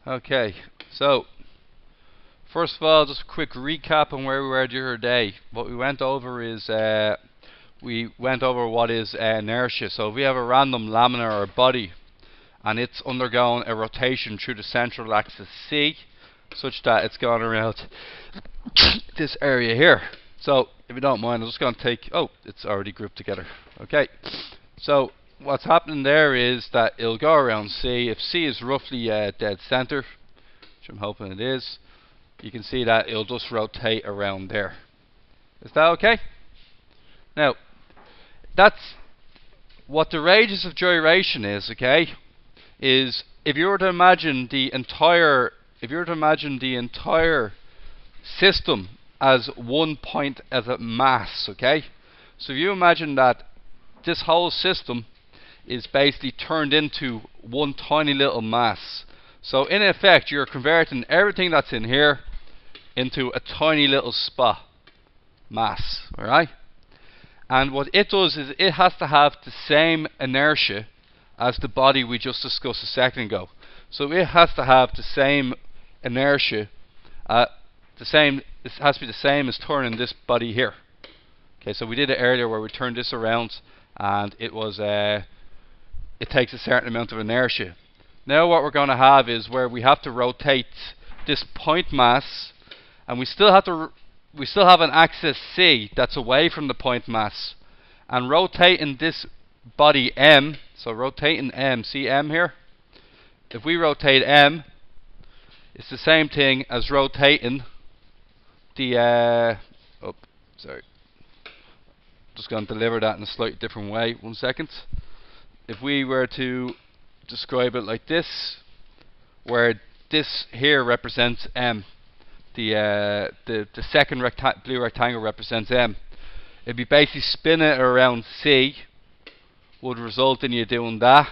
Okay, so first of all, just a quick recap on where we were the other day. What we went over is what is inertia. So if we have a random laminar or body and it's undergoing a rotation through the central axis C, such that it's going around this area here. So if you don't mind, I'm just going to take, oh, it's already grouped together. Okay, so what's happening there is that it'll go around C. If C is roughly dead center, which I'm hoping it is, you can see that it'll just rotate around there. Is that okay? Now, that's what the radius of gyration is, okay? Is if you were to imagine the entire system as one point as a mass, okay? So if you imagine that this whole system is basically turned into one tiny little mass. So in effect, you're converting everything that's in here into a tiny little spot mass, alright? And what it does is it has to have the same inertia as the body we just discussed a second ago. So it has to have the same inertia, it has to be the same as turning this body here. Okay, so we did it earlier where we turned this around and it was it takes a certain amount of inertia. Now what we're going to have is where we have to rotate this point mass, and we still have an axis C that's away from the point mass, and rotating this body M. So rotating M, see M here? If we rotate M, it's the same thing as rotating the just going to deliver that in a slightly different way. 1 second. If we were to describe it like this, where this here represents M, the second blue rectangle represents M. If you basically spin it around C, would result in you doing that.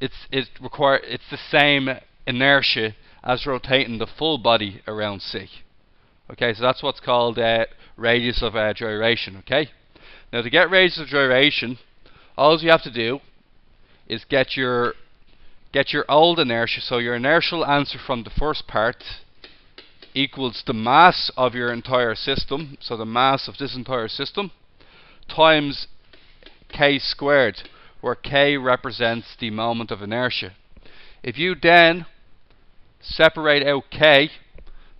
It's the same inertia as rotating the full body around C. Okay, so that's what's called radius of gyration. Okay, now to get radius of gyration, all you have to do is get your old inertia. So your inertial answer from the first part equals the mass of your entire system, so the mass of this entire system, times k squared, where k represents the moment of inertia. If you then separate out k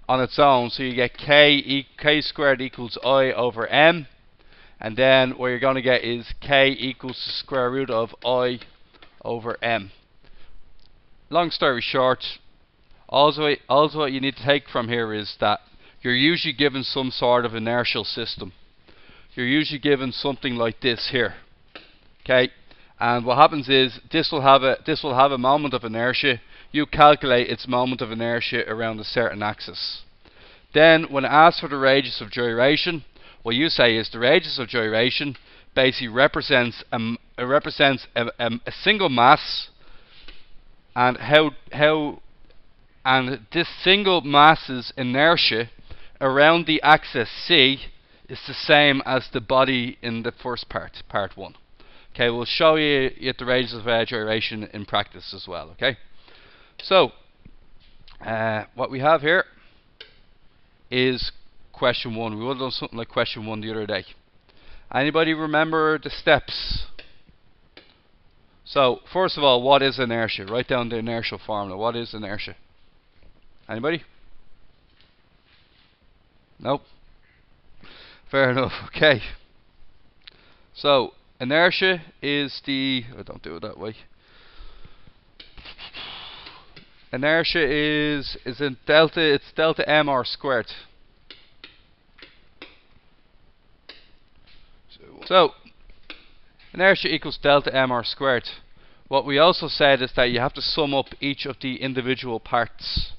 on its own, so you get k squared equals I over m, and then what you're going to get is k equals the square root of I over m. Long story short, also what you need to take from here is that you're usually given some sort of inertial system. You're usually given something like this here. Okay, and what happens is this will have a moment of inertia. You calculate its moment of inertia around a certain axis. Then when it asks for the radius of gyration, what you say is the radius of gyration basically represents a single mass, and this single mass's inertia around the axis C is the same as the body in the first part 1. Okay, we'll show you the radius of gyration in practice as well. Okay, so what we have here is question 1. We would have done something like question 1 the other day. Anybody remember the steps? So first of all, what is inertia? Write down the inertial formula. What is inertia? Anybody? Nope. Fair enough. Okay. So inertia is don't do it that way. Inertia is in delta. It's delta mr squared. So inertia equals delta mr squared. What we also said is that you have to sum up each of the individual parts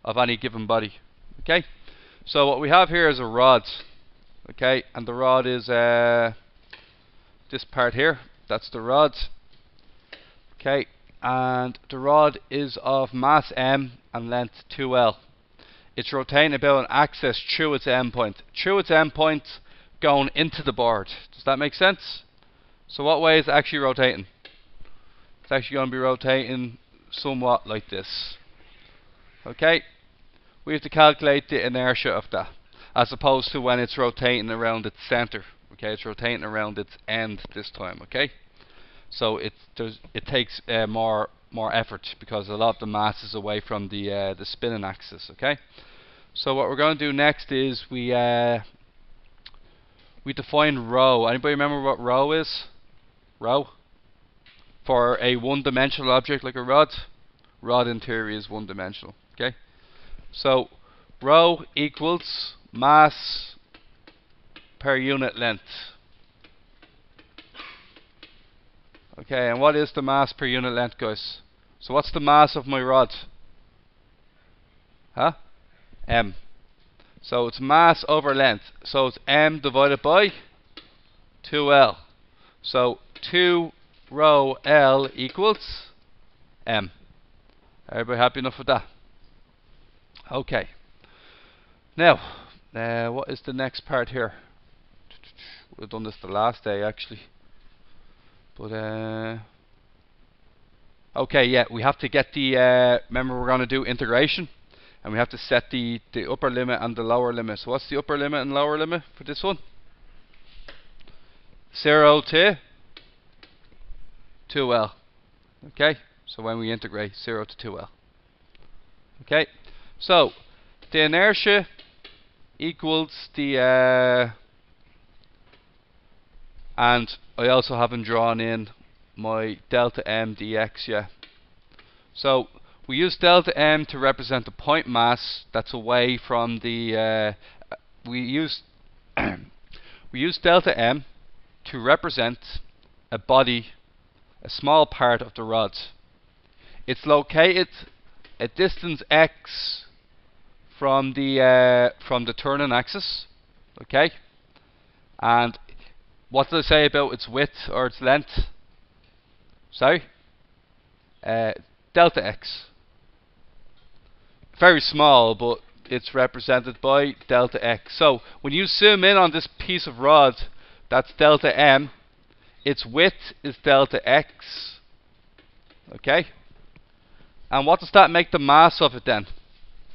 of any given body. Okay. So what we have here is a rod. Okay, and the rod is this part here. That's the rod. Okay, and the rod is of mass m and length 2l. It's rotating about an axis through its endpoint. Through its endpoint, going into the board. Does that make sense? So what way is it actually rotating? It's actually going to be rotating somewhat like this. Okay, we have to calculate the inertia of that, as opposed to when it's rotating around its center. Okay, it's rotating around its end this time. Okay, so it takes more effort because a lot of the mass is away from the spinning axis. Okay, so what we're going to do next is we define rho. Anybody remember what rho is? Rho for a one-dimensional object like a rod. Rod in theory is one-dimensional. Okay, so rho equals mass per unit length. Okay, and what is the mass per unit length, guys? So what's the mass of my rod? Huh? M. So it's mass over length. So it's M divided by 2L. So 2 rho L equals M. Everybody happy enough with that? Okay. Now, what is the next part here? We've done this the last day actually. But okay, yeah, we have to get the remember we're going to do integration, and we have to set the upper limit and the lower limit. So what's the upper limit and lower limit for this one? 0 to 2L. Okay, so when we integrate 0 to 2L. Okay, so the inertia equals the and I also haven't drawn in my delta m dx yet. So we use delta m to represent the point mass that's away from the we use delta m to represent a body, a small part of the rod. It's located a distance x from the turning axis. Okay, and what did I say about its width or its length? Sorry? Delta x. Very small, but it's represented by delta x. So when you zoom in on this piece of rod, that's delta m. Its width is delta x. Okay? And what does that make the mass of it then?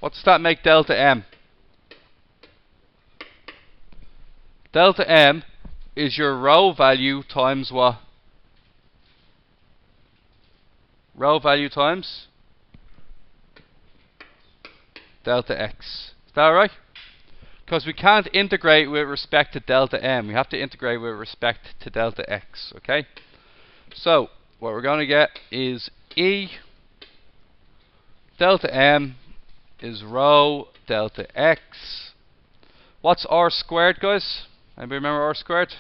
What does that make delta m? Delta m is your rho value times what? Rho value times delta x. Is that right? Because we can't integrate with respect to delta m. We have to integrate with respect to delta x. Okay? So what we're going to get is E delta m is rho delta x. What's r squared, guys? Anybody remember r squared?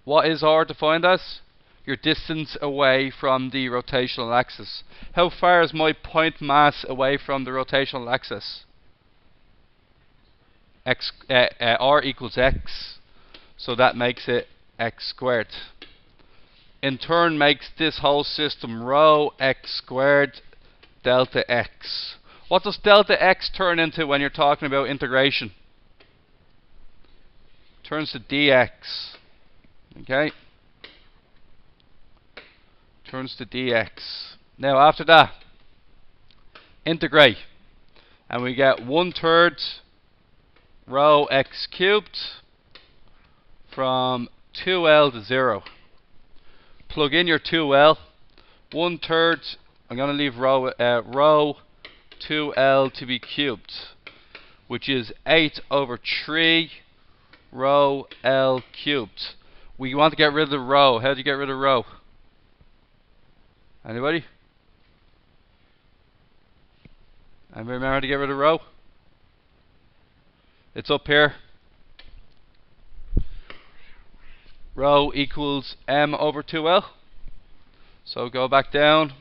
What is r defined as? Your distance away from the rotational axis. How far is my point mass away from the rotational axis? R equals x. So that makes it x squared. In turn makes this whole system rho x squared delta x. What does delta x turn into when you're talking about integration? Turns to dx. Okay? Turns to dx. Now after that, integrate. And we get 1/3 rho x cubed from 2L to 0. Plug in your 2L. 1/3, I'm going to leave rho 2L to be cubed, which is 8 over 3 rho L cubed. We want to get rid of the rho. How do you get rid of rho? Anybody? Anybody remember how to get rid of rho? It's up here. Rho equals m over 2L. So go back down.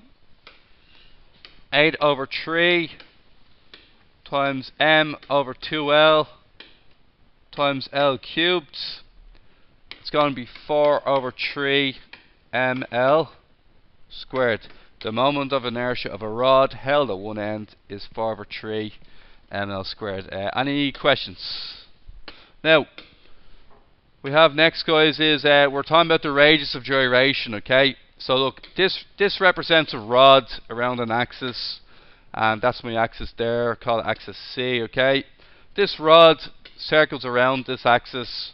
8 over 3 times m over 2L times L cubed. It's going to be 4 over 3 ml squared. The moment of inertia of a rod held at one end is 4 over 3 ml squared. Any questions? Now, we have next, guys, is we're talking about the radius of gyration, okay? So look, this represents a rod around an axis, and that's my axis there. Call it axis C. Okay, this rod circles around this axis,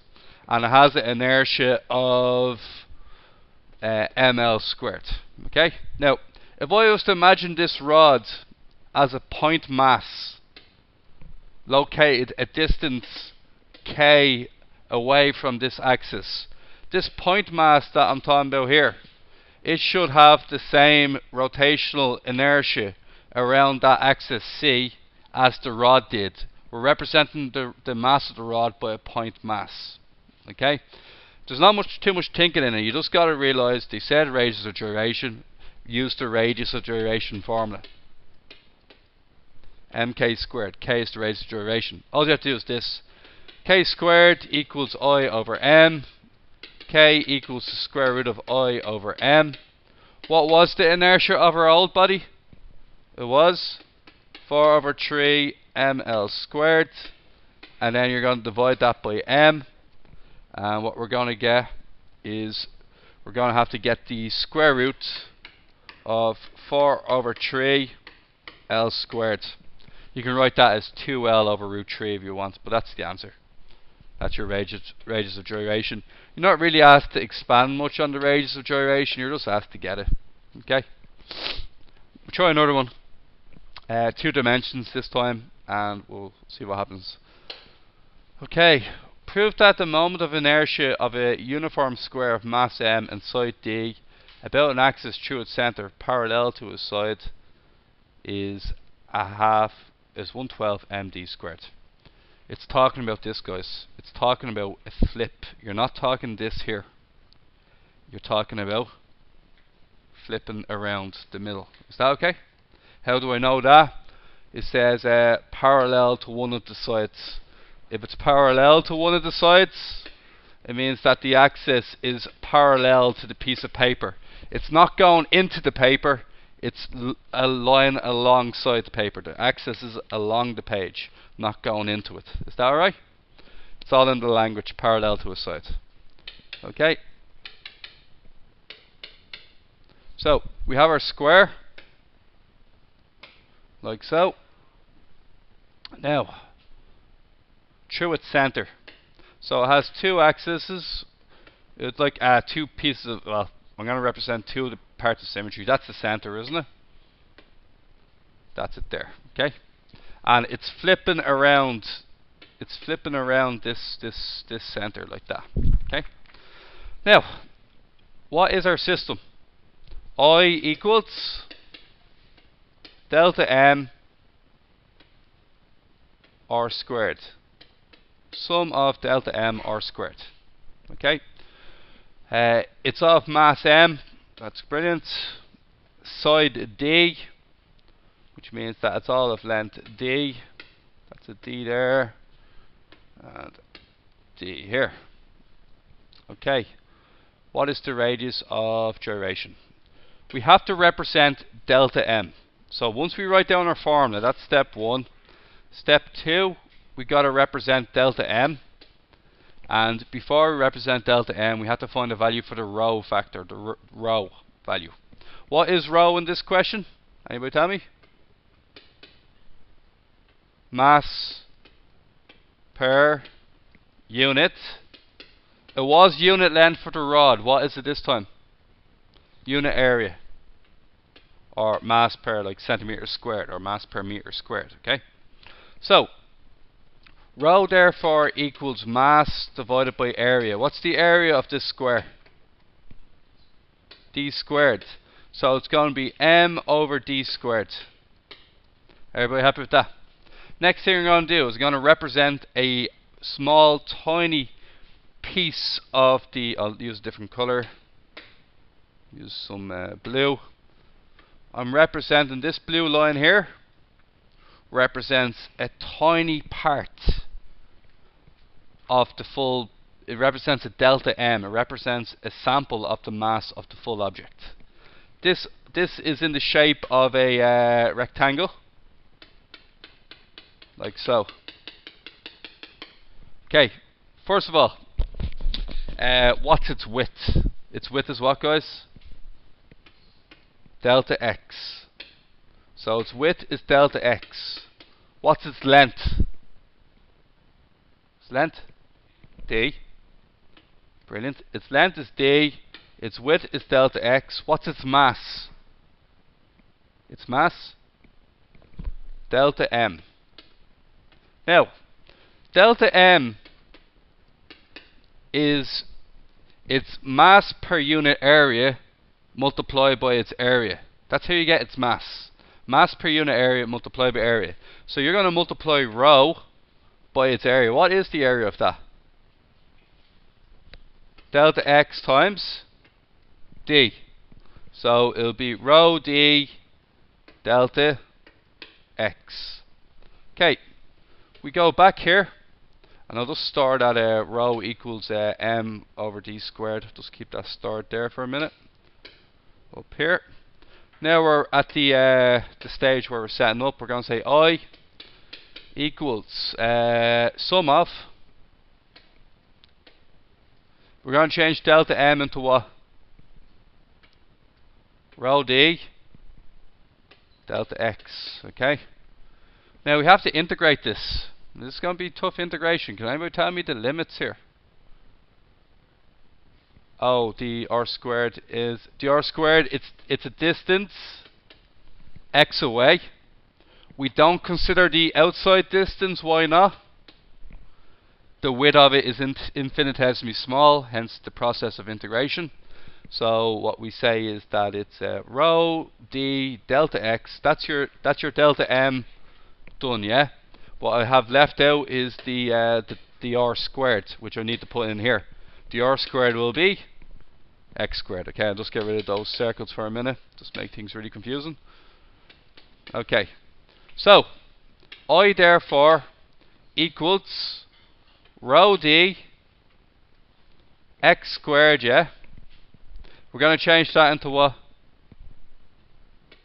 and it has an inertia of ml squared. Okay, now if I was to imagine this rod as a point mass located a distance k away from this axis, this point mass that I'm talking about here, it should have the same rotational inertia around that axis C as the rod did. We're representing the mass of the rod by a point mass. Okay? There's not too much thinking in it. You just got to realize they said radius of gyration. Use the radius of gyration formula. mk squared. K is the radius of gyration. All you have to do is this. K squared equals I over m. K equals the square root of I over m. What was the inertia of our old body? It was 4 over 3 ml squared. And then you're going to divide that by m. And what we're going to get is we're going to have to get the square root of 4 over 3 L squared. You can write that as 2L over root 3 if you want, but that's the answer. That's your radius of gyration. You're not really asked to expand much on the radius of gyration, you're just asked to get it. Okay? We'll try another one. 2 dimensions this time, and we'll see what happens. Okay. Prove that the moment of inertia of a uniform square of mass m and side d about an axis through its centre parallel to its side is 1/12 md squared. It's talking about this, guys. It's talking about a flip. You're not talking this here. You're talking about flipping around the middle. Is that okay? How do I know that? It says parallel to one of the sides. If it's parallel to one of the sides, it means that the axis is parallel to the piece of paper. It's not going into the paper, it's a line alongside the paper. The axis is along the page, not going into it. Is that alright? It's all in the language, parallel to a side. Okay? So, we have our square, like so. Now, through its center. So it has 2 axes. It's like 2 pieces of, well, I'm going to represent 2 of the parts of symmetry. That's the center, isn't it? That's it there. Okay? And it's flipping around. It's flipping around this center like that. Okay? Now, what is our system? I equals delta m r squared. Sum of delta m r squared. Okay, it's of mass m. That's brilliant. Side d, which means that it's all of length d. That's a d there, and d here. Okay, what is the radius of gyration? We have to represent delta m. So once we write down our formula, that's step 1. Step 2, we got to represent delta m, and before we represent delta m, we have to find a value for the rho factor, the rho value. What is rho in this question? Anybody tell me? Mass per unit. It was unit length for the rod. What is it this time? Unit area, or mass per like centimeter squared, or mass per meter squared. Okay. So, rho therefore equals mass divided by area. What's the area of this square? D squared. So it's going to be m over d squared. Everybody happy with that? Next thing we're going to do is going to represent a small, tiny piece of the, I'll use a different color. Use some blue. I'm representing this blue line here. Represents a tiny part of the full, it represents a delta m, it represents a sample of the mass of the full object. This is in the shape of a rectangle, like so. Okay, first of all, what's its width? Its width is what, guys? delta x. So its width is delta x. What's its length? Its length? D. Brilliant. Its length is d. Its width is delta x. What's its mass? Its mass? Delta m. Now, delta m is its mass per unit area multiplied by its area. That's how you get its mass. Mass per unit area multiplied by area. So you're going to multiply rho by its area. What is the area of that? Delta x times d. So it'll be rho d delta x. Okay, we go back here, and I'll just store that rho equals m over d squared. Just keep that stored there for a minute. Up here. Now we're at the stage where we're setting up. We're going to say I equals sum of. We're going to change delta m into what? Rho d delta x. Okay. Now we have to integrate this. This is going to be tough integration. Can anybody tell me the limits here? Oh, the r squared is it's a distance x away. We don't consider the outside distance. Why not? The width of it is infinitesimally small, hence the process of integration. So what we say is that it's rho d delta x. That's your delta m done. Yeah. What I have left out is the r squared, which I need to put in here. The r squared will be x squared. Okay, I'll just get rid of those circles for a minute. Just make things really confusing. Okay. So I therefore equals rho d x squared. Yeah. We're going to change that into what?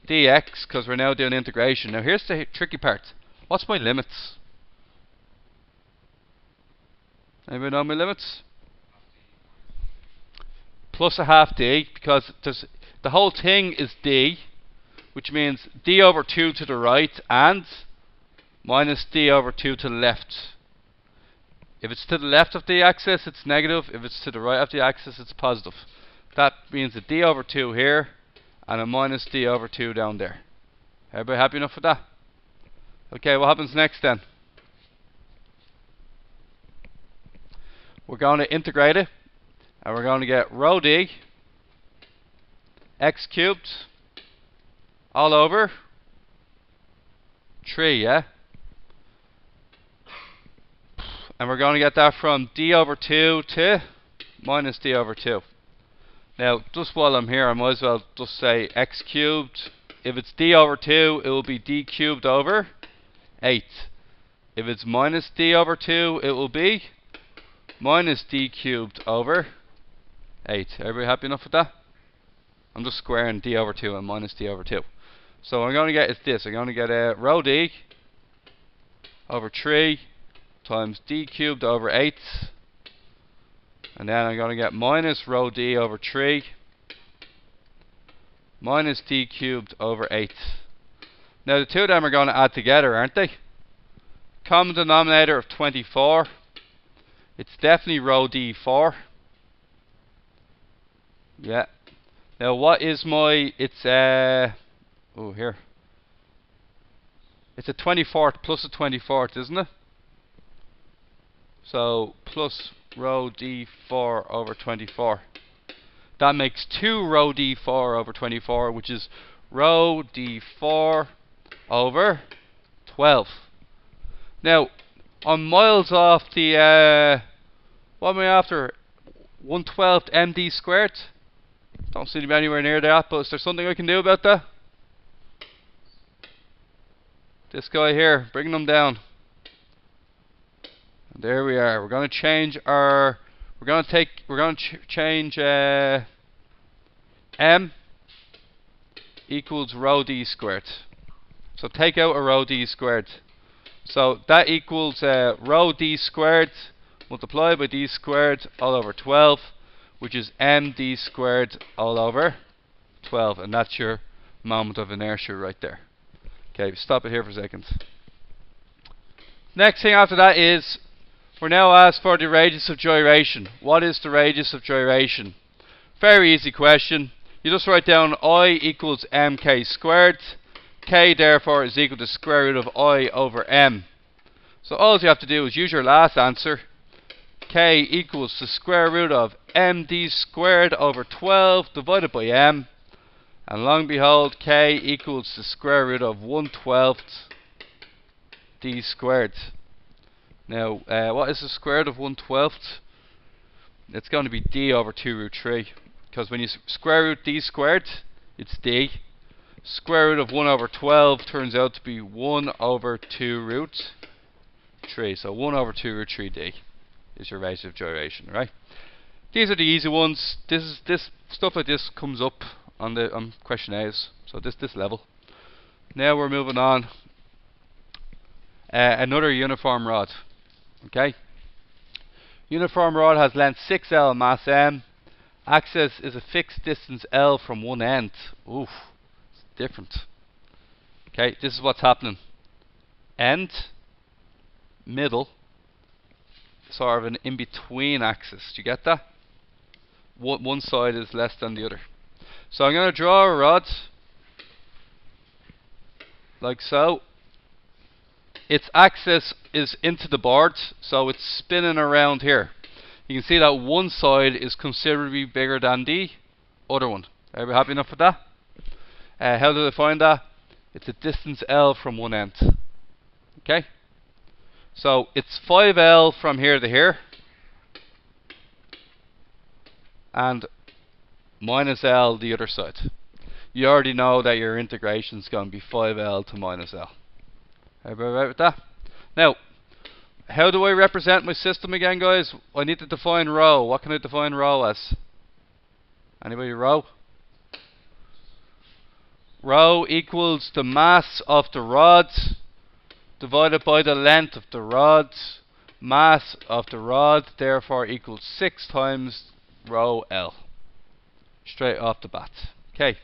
Dx, because we're now doing integration. Now here's the tricky part. What's my limits? Anybody know my limits? Plus a half d, because the whole thing is d, which means d over 2 to the right and minus d over 2 to the left. If it's to the left of the axis, it's negative. If it's to the right of the axis, it's positive. That means a d over 2 here and a minus d over 2 down there. Everybody happy enough with that? Okay, what happens next then? We're going to integrate it, and we're going to get rho d x cubed all over 3, yeah? And we're going to get that from d over 2 to minus d over 2. Now, just while I'm here, I might as well just say x cubed. If it's d over 2, it will be d cubed over 8. If it's minus d over 2, it will be minus d cubed over 8. Everybody happy enough with that? I'm just squaring d over 2 and minus d over 2. So what I'm going to get is this. I'm going to get rho d over 3 times d cubed over 8. And then I'm going to get minus rho d over 3 minus d cubed over 8. Now the two of them are going to add together, aren't they? Common denominator of 24. It's definitely rho d4. Yeah. Now what is my, it's oh here. It's a 24th plus a 24th, isn't it? So plus rho d4 over 24. That makes 2 rho d4 over 24, which is rho d4 over 12. Now, I'm miles off the, what am I after? 1/12 md squared? Don't seem to be anywhere near that, but is there something I can do about that? This guy here, bringing them down. There we are. We're going to change our. We're going to change m equals rho d squared. So take out a rho d squared. So that equals rho d squared multiplied by d squared all over 12, which is md squared all over 12, and that's your moment of inertia right there. Okay, stop it here for a second. Next thing after that is we're now asked for the radius of gyration. What is the radius of gyration? Very easy question. You just write down I equals mk squared. K therefore is equal to square root of I over m. So all you have to do is use your last answer. K equals the square root of md squared over 12 divided by m. And lo and behold, K equals the square root of 1/12 d squared. Now, what is the square root of 1/12? It's going to be d over 2 root 3. Because when you square root d squared, it's d. Square root of 1 over 12 turns out to be 1 over 2 root 3. So 1 over 2 root 3d is your radius of gyration, right? These are the easy ones. This stuff like this comes up on the questionnaires. So this level. Now we're moving on. Another uniform rod. Okay. Uniform rod has length 6L, mass m. Axis is a fixed distance L from one end. Oof, it's different. Okay, this is what's happening. End, middle, sort of an in-between axis. Do you get that? One side is less than the other. So I'm going to draw a rod, like so. Its axis is into the board, so it's spinning around here. You can see that one side is considerably bigger than the other one. Are we happy enough with that? How do I find that? It's a distance L from one end. Okay? So it's 5L from here to here. And minus L the other side. You already know that your integration is going to be 5L to minus L. Everybody right with that? Now, how do I represent my system again, guys? I need to define rho. What can I define rho as? Anybody rho? Rho equals the mass of the rod divided by the length of the rod. Mass of the rod therefore equals 6 times rho L. Straight off the bat. Okay.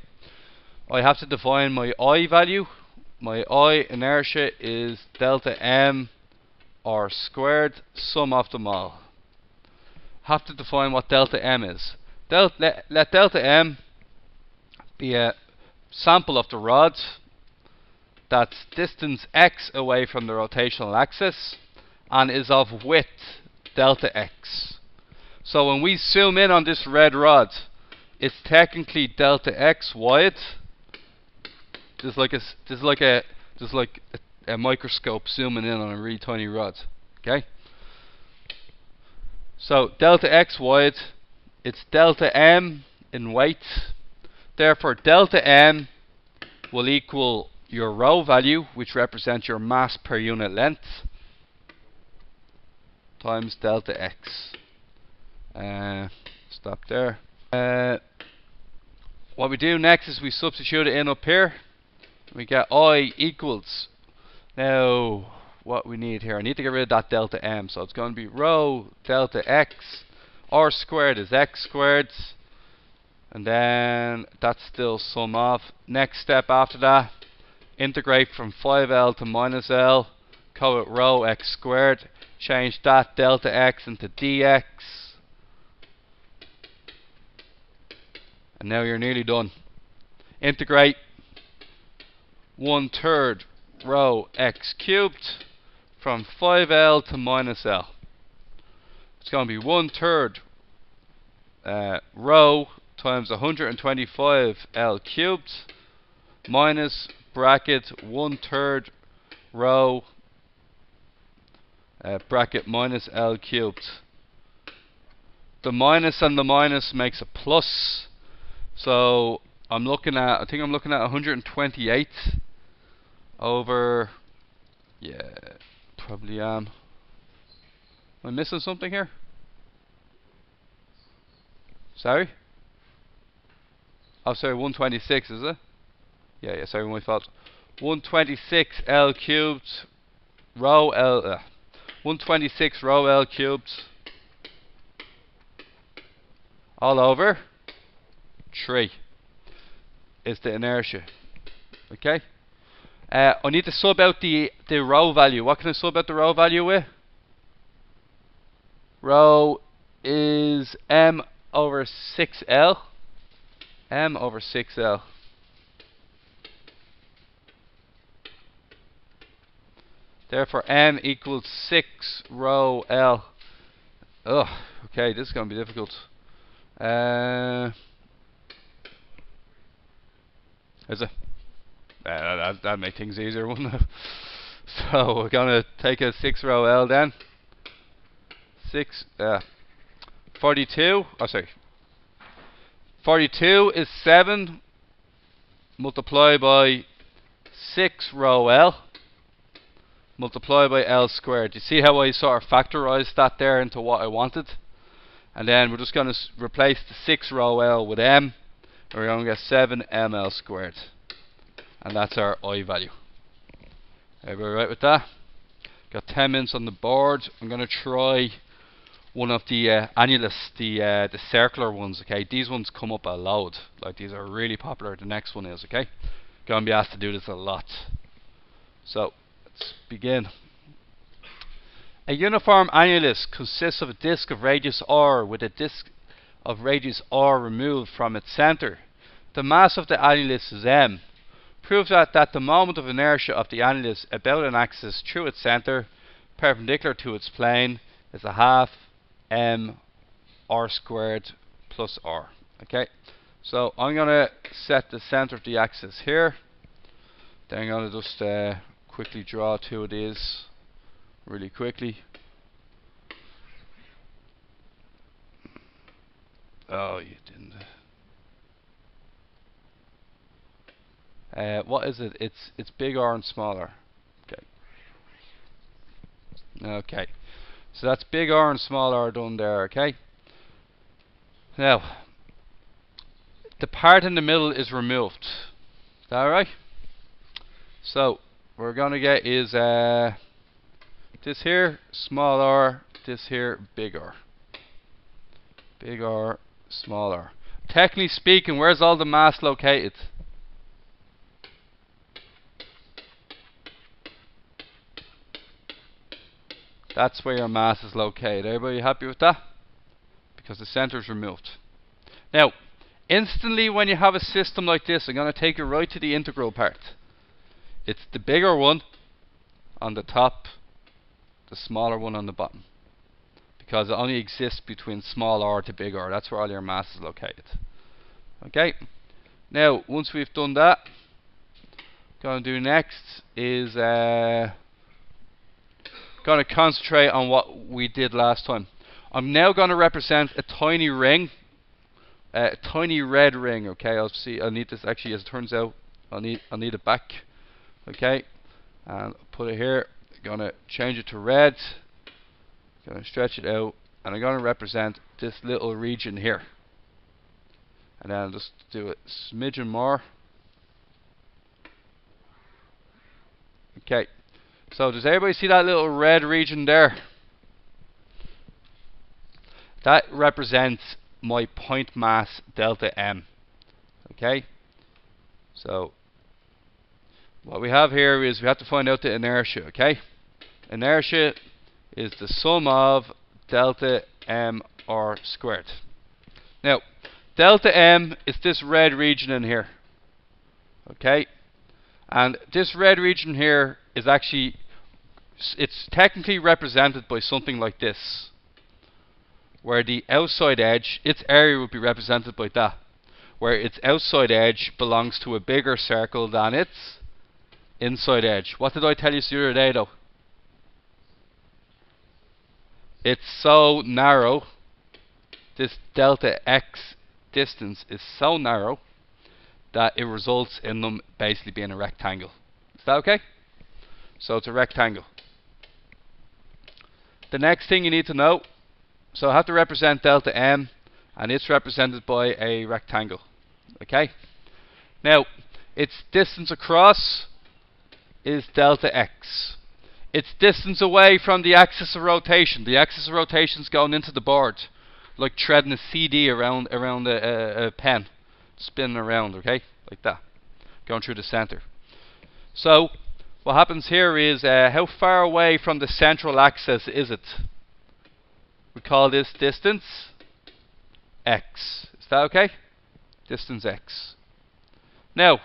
I have to define my I value. My I inertia is delta m r squared, sum of them all. Have to define what delta m is. Let delta m be a sample of the rod that's distance x away from the rotational axis and is of width delta x. So when we zoom in on this red rod, it's technically delta x wide. Just like a microscope zooming in on a really tiny rod. Okay? So delta x wide, it's delta m in weight. Therefore delta m will equal your rho value, which represents your mass per unit length, times delta x. Stop there. What we do next is we substitute it in up here. We get I equals. Now, what we need here, I need to get rid of that delta m. So it's going to be rho delta x. R squared is x squared. And then that's still sum of. Next step after that, integrate from 5L to minus L. Call it rho x squared. Change that delta x into dx. And now you're nearly done. Integrate 1/3 rho x cubed from 5L to minus L. It's going to be 1/3 rho times 125 L cubed minus bracket 1/3 rho bracket minus L cubed. The minus and the minus makes a plus. So I think I'm looking at 128 over, yeah, probably am. Am I missing something here? Sorry? Oh, sorry, 126, is it? Yeah, sorry, my fault. 126 L cubed rho L 126 rho L cubed all over 3 is the inertia. Okay. I need to sub out the row value. What can I sub out the row value with? Row is m over 6l. M over 6l. Therefore, m equals 6 row l. Ugh. Okay, this is going to be difficult. Is it? That'd make things easier, wouldn't it? So we're gonna take a 6 row L then. 42. Oh, sorry. 42 is 7 multiplied by 6 row L multiplied by L squared. You see how I sort of factorized that there into what I wanted? And then we're just going to replace the 6 row L with M. And we're going to get 7 ML squared. And that's our I value. Everybody right with that? Got 10 minutes on the board. I'm going to try one of the annulus, the circular ones. Okay, these ones come up a load. Like, these are really popular. The next one is, okay. Going to be asked to do this a lot. So let's begin. A uniform annulus consists of a disk of radius r with a disk of radius r removed from its center. The mass of the annulus is m. Prove that the moment of inertia of the annulus about an axis through its center, perpendicular to its plane, is a half m r squared plus r. Okay, so I'm going to set the center of the axis here. Then I'm going to just quickly draw two of these really quickly. Oh, you didn't. What is it? It's big R and smaller. Okay. Okay. So that's big R and small R done there. Okay. Now, the part in the middle is removed. Is that right? So what we're gonna get is this here small r, this here big R. Big R, small r. Technically speaking, where's all the mass located? That's where your mass is located. Everybody happy with that? Because the center is removed. Now, instantly when you have a system like this, I'm going to take you right to the integral part. It's the bigger one on the top, the smaller one on the bottom. Because it only exists between small r to big R. That's where all your mass is located. Okay. Now, once we've done that, going to do next is going to concentrate on what we did last time. I'm now going to represent a tiny ring, a tiny red ring. Okay, I'll see. I need this actually. As it turns out, I need it back. Okay, and put it here. Going to change it to red. Going to stretch it out, and I'm going to represent this little region here. And then I'll just do a smidgen more. Okay. So does everybody see that little red region there? That represents my point mass delta m. Okay? So what we have here is we have to find out the inertia, okay? Inertia is the sum of delta m r squared. Now, delta m is this red region in here. Okay? And this red region here is actually, it's technically represented by something like this, where the outside edge, its area would be represented by that, where its outside edge belongs to a bigger circle than its inside edge. What did I tell you the other day though? It's so narrow, this delta x distance is so narrow that it results in them basically being a rectangle. Is that okay? So it's a rectangle. The next thing you need to know, so I have to represent delta m, and it's represented by a rectangle. Okay? Now, its distance across is delta x. Its distance away from the axis of rotation. The axis of rotation is going into the board, like threading a CD around a pen, spinning around, okay? Like that, going through the center. So what happens here is how far away from the central axis is it? We call this distance x. Is that okay? Distance x. Now,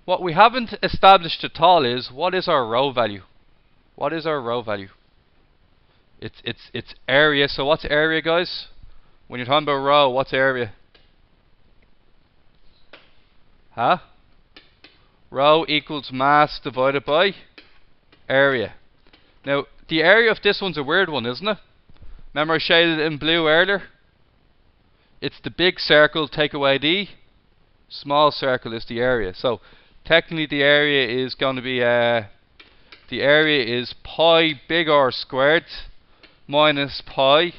what we haven't established at all is what is our rho value? What is our rho value? It's area. So what's area, guys? When you're talking about rho, what's area? Huh? Rho equals mass divided by area. Now, the area of this one's a weird one, isn't it? Remember I shaded it in blue earlier? It's the big circle, take away the small circle is the area. So, technically the area is going to be, the area is pi big R squared minus pi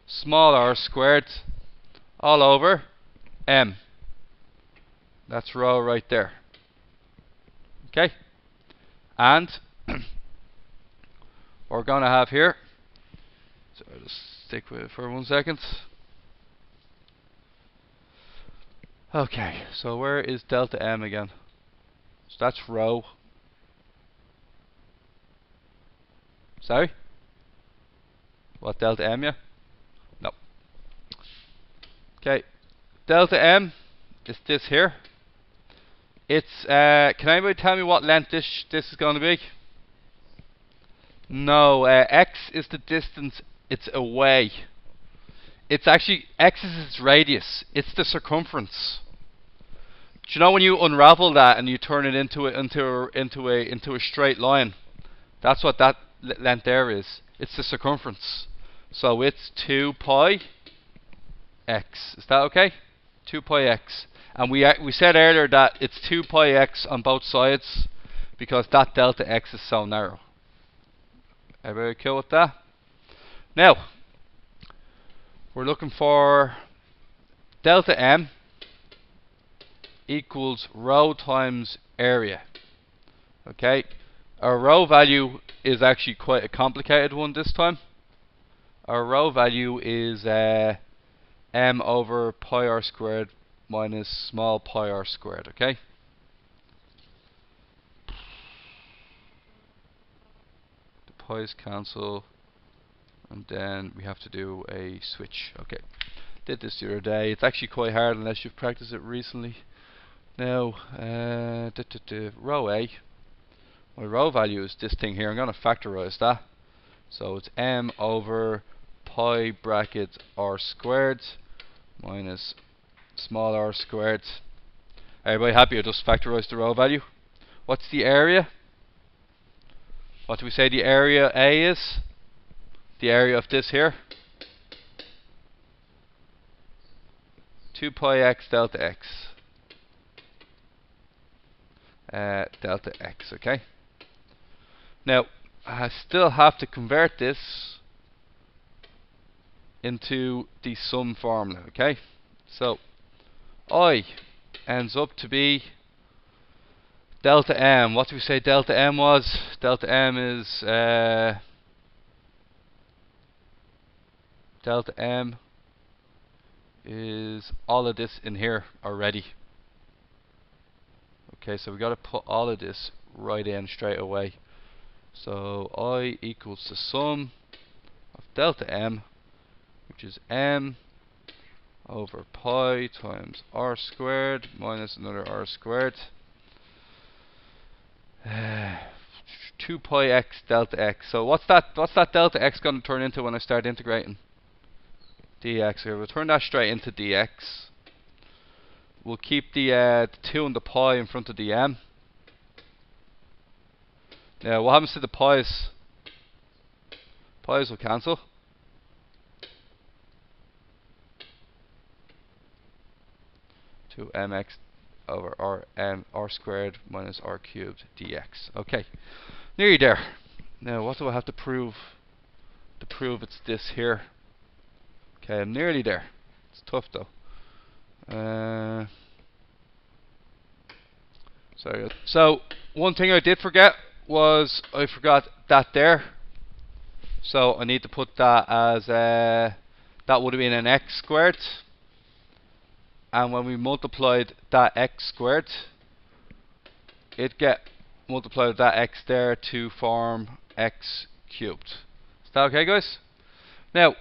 small r squared all over m. That's rho right there. Okay? And what we're going to have here, so I'll just stick with it for 1 second. Okay, so where is delta m again? So that's rho. Sorry? What, delta m, yeah? No. Okay, delta m is this here. It's, can anybody tell me what length this is going to be? No, x is the distance it's away. It's actually, x is its radius. It's the circumference. Do you know when you unravel that and you turn it into a straight line? That's what that length there is. It's the circumference. So it's 2 pi x. Is that okay? 2 pi x. And we said earlier that it's 2 pi x on both sides because that delta x is so narrow. Everybody cool with that? Now, we're looking for delta m equals rho times area. Okay, our rho value is actually quite a complicated one this time. Our rho value is m over pi r squared minus small pi r squared. Okay. The pi's cancel, and then we have to do a switch. Okay. Did this the other day. It's actually quite hard unless you've practiced it recently. Now, rho a. My rho value is this thing here. I'm going to factorize that. So it's m over pi brackets r squared minus small r squared. Everybody happy? I just factorized the rho value. What's the area? What do we say the area A is? The area of this here. 2 pi x delta x. Delta x, okay? Now, I still have to convert this into the sum formula, okay? So, I ends up to be delta m. What do we say delta m was? Delta m is delta m is all of this in here already. Okay, so we got to put all of this right in straight away. So I equals the sum of delta m, which is m over pi times r squared minus another r squared. 2 pi x delta x. So what's that delta x going to turn into when I start integrating? Dx. We'll turn that straight into dx. We'll keep the 2 and the pi in front of the m. Now what happens to the pi's? Pi's will cancel. To mx over r squared minus r cubed dx. Okay, nearly there. Now what do I have to prove? To prove it's this here. Okay, I'm nearly there. It's tough though. Sorry. So one thing I did forget was I forgot that there. So I need to put that as that would have been an x squared. And when we multiplied that x squared it get multiplied with that x there to form x cubed. Is that okay, guys? Now,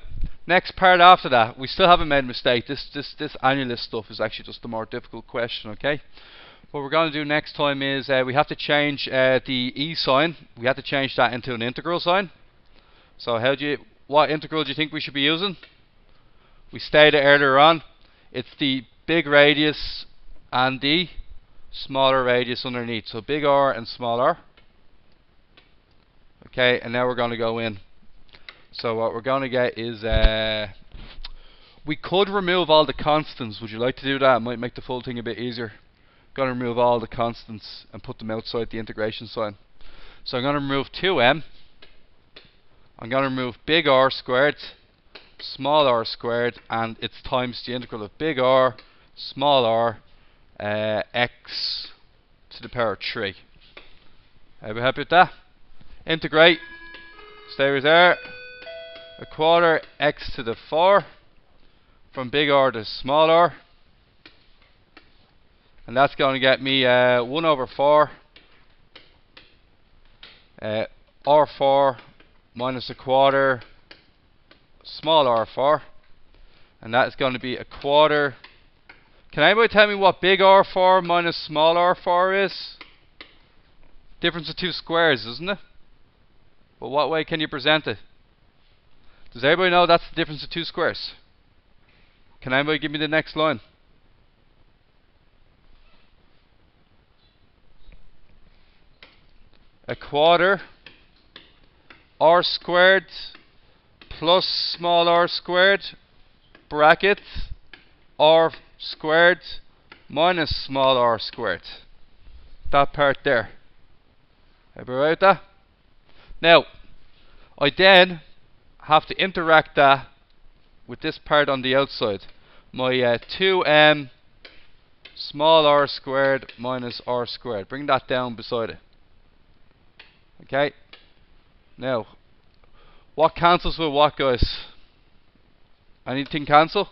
next part after that, we still haven't made a mistake. This annulus stuff is actually just a more difficult question, okay? What we're going to do next time is we have to change the e sign. We have to change that into an integral sign. So what integral do you think we should be using? We stated earlier on, it's the big radius and the smaller radius underneath. So big R and small r. Okay, and now we're going to go in. So what we're going to get is, we could remove all the constants. Would you like to do that? It might make the full thing a bit easier. Going to remove all the constants and put them outside the integration sign. So I'm going to remove 2m. I'm going to remove big R squared, small r squared, and it's times the integral of big R, small r, x to the power of 3. Are we happy with that? Integrate. Stay right there. A quarter x to the 4 from big R to small r. And that's going to get me 1 over 4 r4 minus a quarter small r4. And that is going to be a quarter. Can anybody tell me what big R4 minus small r4 is? Difference of two squares, isn't it? But what way can you present it? Does everybody know that's the difference of two squares? Can anybody give me the next line? A quarter r squared plus small r squared bracket r squared minus small r squared. That part there. Everybody right with that? Now, I then have to interact that with this part on the outside. My 2m small r squared minus r squared. Bring that down beside it. Okay. Now, what cancels with what, guys? Anything cancel?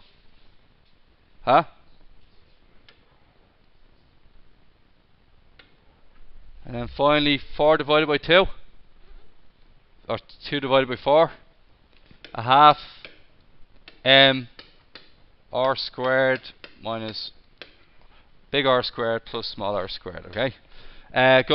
Huh? And then finally 4 divided by 2. Or 2 divided by 4. A half m r squared minus big R squared plus small r squared. Okay. Guys.